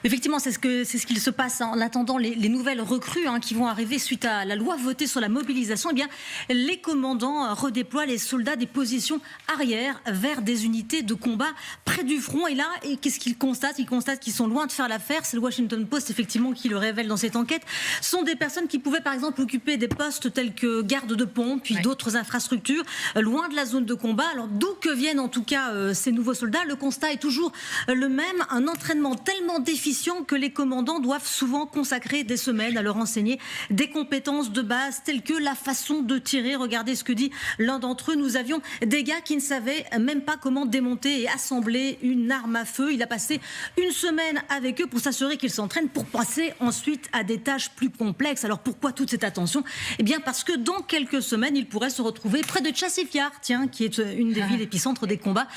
Effectivement, c'est ce qu'il se passe en attendant les nouvelles recrues qui vont arriver suite à la loi votée sur la mobilisation. Eh bien, les commandants redéploient les soldats des positions arrière vers des unités de combat près du front. Et là, qu'est-ce qu'ils constatent? Ils constatent qu'ils sont loin de faire l'affaire. C'est le Washington Post, effectivement, qui le révèle dans cette enquête. Ce sont des personnes qui pouvaient, par exemple, occuper des postes tels que garde de pont, puis d'autres infrastructures, loin de la zone de combat. Alors, d'où que viennent, en tout cas, ces nouveaux soldats? Le constat est toujours le même. Un entraînement tellement déficient que les commandants doivent souvent consacrer des semaines à leur enseigner des compétences de base telles que la façon de tirer. Regardez ce que dit l'un d'entre eux. Nous avions des gars qui ne savaient même pas comment démonter et assembler une arme à feu. Il a passé une semaine avec eux pour s'assurer qu'ils s'entraînent pour passer ensuite à des tâches plus complexes. Alors pourquoi toute cette attention? Eh bien parce que dans quelques semaines, ils pourraient se retrouver près de Tchassifiar, qui est une des villes épicentres des combats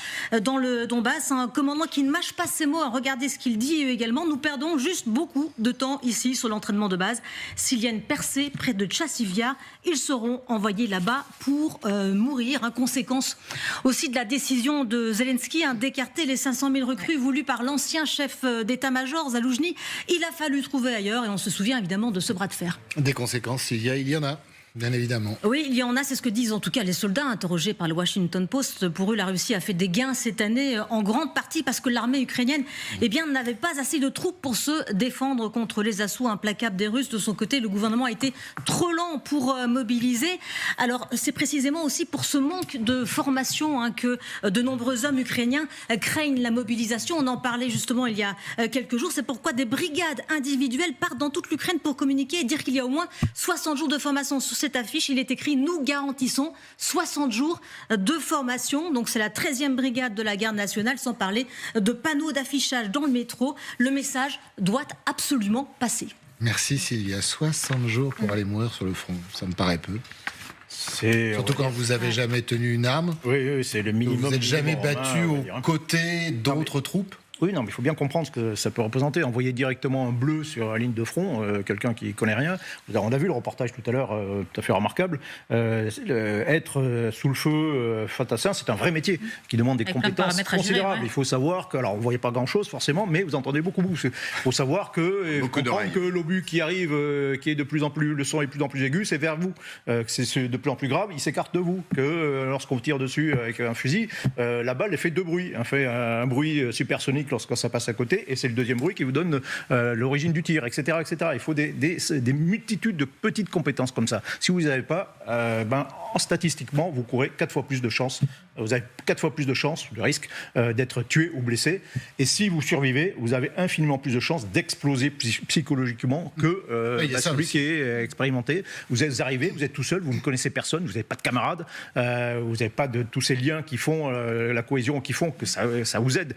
dans le Donbass. Un commandant qui ne mâche pas ses mots. Regardez ce qu'il dit également. Nous perdons juste beaucoup de temps ici sur l'entraînement de base. S'il y a une percée près de Tchassifiar, ils seront envoyés là-bas pour mourir. Conséquence aussi de la décision de Zelensky d'écarter les 500 000 recrues voulues par l'ancien chef d'état-major, Zaloujny. Il a fallu trouver ailleurs et on se souvient évidemment de ce bras de fer. Des conséquences, il y en a. Bien évidemment. Oui, il y en a, c'est ce que disent en tout cas les soldats interrogés par le Washington Post. Pour eux, la Russie a fait des gains cette année, en grande partie parce que l'armée ukrainienne n'avait pas assez de troupes pour se défendre contre les assauts implacables des Russes. De son côté, le gouvernement a été trop lent pour mobiliser. Alors, c'est précisément aussi pour ce manque de formation que de nombreux hommes ukrainiens craignent la mobilisation. On en parlait justement il y a quelques jours. C'est pourquoi des brigades individuelles partent dans toute l'Ukraine pour communiquer et dire qu'il y a au moins 60 jours de formation. Sur cette affiche, il est écrit « Nous garantissons 60 jours de formation ». Donc c'est la 13e brigade de la garde nationale, sans parler de panneaux d'affichage dans le métro. Le message doit absolument passer. Merci Sylvia. 60 jours pour aller mourir sur le front, ça me paraît peu. Surtout quand vous n'avez jamais tenu une arme. Oui, c'est le minimum. Vous n'êtes jamais battu aux côtés d'autres troupes. Oui, non, mais il faut bien comprendre ce que ça peut représenter. Envoyer directement un bleu sur la ligne de front, quelqu'un qui ne connaît rien. On a vu le reportage tout à l'heure, tout à fait remarquable. Être sous le feu face à ça, c'est un vrai métier qui demande des compétences considérables. Il faut savoir que, alors on ne voyait pas grand-chose forcément, mais vous entendez beaucoup. Il faut savoir que, comprendre que l'obus qui arrive, qui est de plus en plus, le son est de plus en plus aigu, c'est vers vous. C'est de plus en plus grave, il s'écarte de vous. Que lorsqu'on tire dessus avec un fusil, la balle fait deux bruits. Elle fait un bruit supersonique lorsque ça passe à côté, et c'est le deuxième bruit qui vous donne l'origine du tir, etc., etc. Il faut des multitudes de petites compétences comme ça. Si vous n'avez pas, statistiquement, vous courez 4 fois plus de chances. Vous avez 4 fois plus de chances, de risque, d'être tué ou blessé. Et si vous survivez, vous avez infiniment plus de chances d'exploser psychologiquement que celui qui est expérimenté. Vous êtes arrivé, vous êtes tout seul, vous ne connaissez personne, vous n'avez pas de camarades, vous n'avez pas de tous ces liens qui font la cohésion, qui font que ça vous aide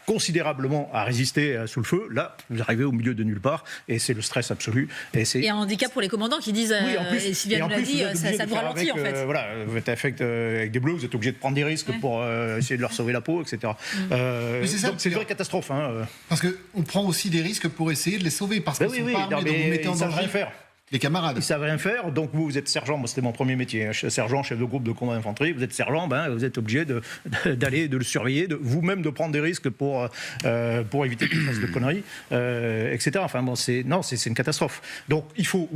considérablement à résister sous le feu. Là, vous arrivez au milieu de nulle part et c'est le stress absolu. Et un handicap pour les commandants qui disent, et Sylvia nous l'a dit, ça vous ralentit en fait. Voilà, vous êtes avec des bleus, vous êtes obligé de prendre des risques pour essayer de leur sauver la peau, etc. C'est une vraie catastrophe. Parce qu'on prend aussi des risques pour essayer de les sauver, parce qu'ils sont pas armés, donc vous mettez en danger rien faire. Les camarades. Ils ne savent rien faire, donc vous êtes sergent, moi c'était mon premier métier, sergent, chef de groupe de combat d'infanterie, vous êtes sergent, vous êtes obligé d'aller, de le surveiller, vous-même de prendre des risques pour éviter qu'il fasse de conneries, etc. Enfin bon, c'est une catastrophe. Donc il faut,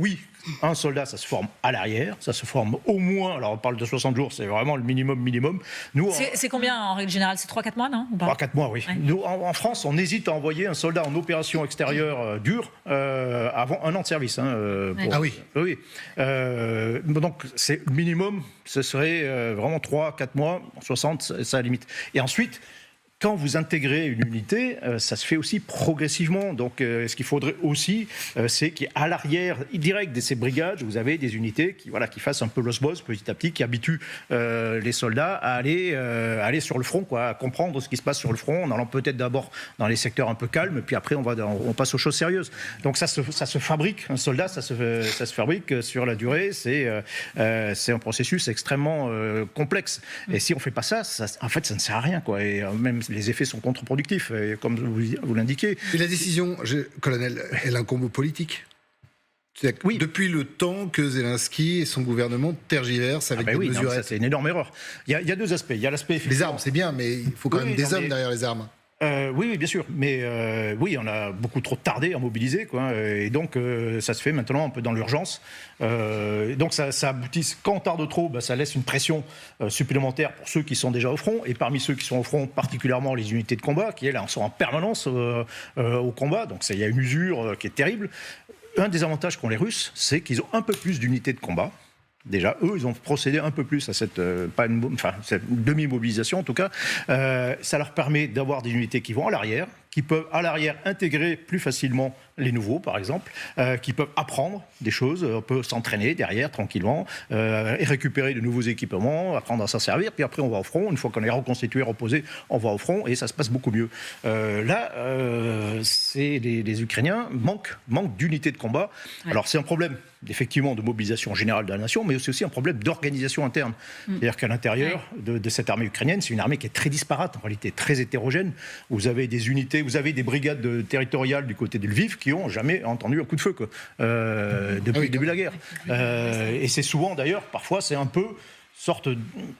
un soldat, ça se forme à l'arrière, ça se forme au moins, alors on parle de 60 jours, c'est vraiment le minimum. C'est combien en règle générale? C'est 3-4 mois, non? 3-4 mois, oui. Ouais. Nous, en France, on hésite à envoyer un soldat en opération extérieure dure avant 1 an de service. Ah oui. Oui. Donc, c'est le minimum, ce serait vraiment 3-4 mois, 60, c'est à la limite. Et ensuite, quand vous intégrez une unité, ça se fait aussi progressivement. Donc, ce qu'il faudrait aussi, c'est qu'à l'arrière direct de ces brigades, vous avez des unités qui fassent un peu l'osmose petit à petit, qui habituent les soldats à aller sur le front, à comprendre ce qui se passe sur le front, en allant peut-être d'abord dans les secteurs un peu calmes, puis après on passe aux choses sérieuses. Donc ça se fabrique, un soldat, ça se fabrique sur la durée. C'est un processus extrêmement complexe. Et si on fait pas ça, en fait, ça ne sert à rien, Et même les effets sont contre-productifs, comme vous l'indiquez. Et la décision, colonel, elle incombe aux politiques. Oui. Depuis le temps que Zelensky et son gouvernement tergiversent avec des mesurettes. Ça, c'est une énorme erreur. Il y a deux aspects. Il y a l'aspect... Les armes, c'est bien, mais il faut quand même des hommes derrière les armes. Oui, bien sûr. Mais oui, on a beaucoup trop tardé à mobiliser, quoi. Et donc, ça se fait maintenant un peu dans l'urgence. Donc, ça aboutit. Quand on tarde trop, ça laisse une pression supplémentaire pour ceux qui sont déjà au front. Et parmi ceux qui sont au front, particulièrement les unités de combat, qui, elles, sont en permanence au combat. Donc, il y a une usure qui est terrible. Un des avantages qu'ont les Russes, c'est qu'ils ont un peu plus d'unités de combat. Déjà, eux, ils ont procédé un peu plus à cette demi-mobilisation, en tout cas. Ça leur permet d'avoir des unités qui vont à l'arrière, qui peuvent à l'arrière intégrer plus facilement les nouveaux, par exemple, qui peuvent apprendre des choses, on peut s'entraîner derrière tranquillement, et récupérer de nouveaux équipements, apprendre à s'en servir, puis après on va au front, une fois qu'on est reconstitué, reposé, on va au front, et ça se passe beaucoup mieux. Les Ukrainiens manquent d'unités de combat. Ouais. Alors c'est un problème, effectivement, de mobilisation générale de la nation, mais c'est aussi un problème d'organisation interne. C'est-à-dire qu'à l'intérieur de cette armée ukrainienne, c'est une armée qui est très disparate, en réalité très hétérogène. Vous avez des unités, vous avez des brigades territoriales du côté de Lviv qui n'ont jamais entendu un coup de feu depuis le début de la guerre. Et c'est souvent, d'ailleurs, parfois, c'est un peu sorte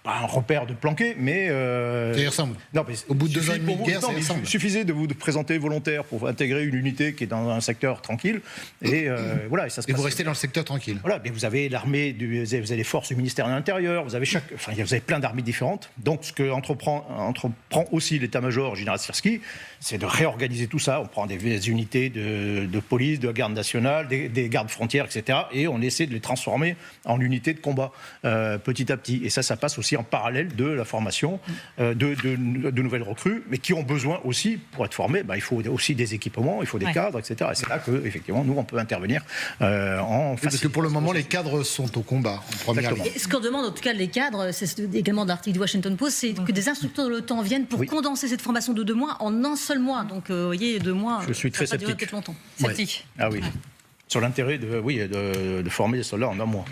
un repère de planqué, mais ça y ressemble. Non, mais au bout de 2 ans et demi de guerre, ça y ressemble. Il suffisait de vous présenter volontaire pour intégrer une unité qui est dans un secteur tranquille, et voilà. Et ça se passe. Vous restez dans le secteur tranquille. Voilà, mais vous avez l'armée, vous avez les forces du ministère de l'Intérieur, vous avez plein d'armées différentes. Donc, ce que entreprend aussi l'état-major général Syrski, c'est de réorganiser tout ça. On prend des unités de police, de la garde nationale, des gardes frontières, etc., et on essaie de les transformer en unités de combat petit à petit. Et ça passe aussi en parallèle de la formation de nouvelles recrues, mais qui ont besoin aussi, pour être formés, il faut aussi des équipements, il faut des cadres, etc. Et c'est là que, effectivement, nous, on peut intervenir parce que pour le moment, les cadres sont au combat, en première ligne. Ce qu'on demande, en tout cas, les cadres, c'est également de l'article du Washington Post, c'est que des instructeurs de l'OTAN viennent pour condenser cette formation de 2 mois en un seul mois. Donc, vous voyez, 2 mois, je suis très ça va pas durer sceptique. peut-être longtemps. Sceptique. Ah oui. Sur l'intérêt de former des soldats en 1 mois.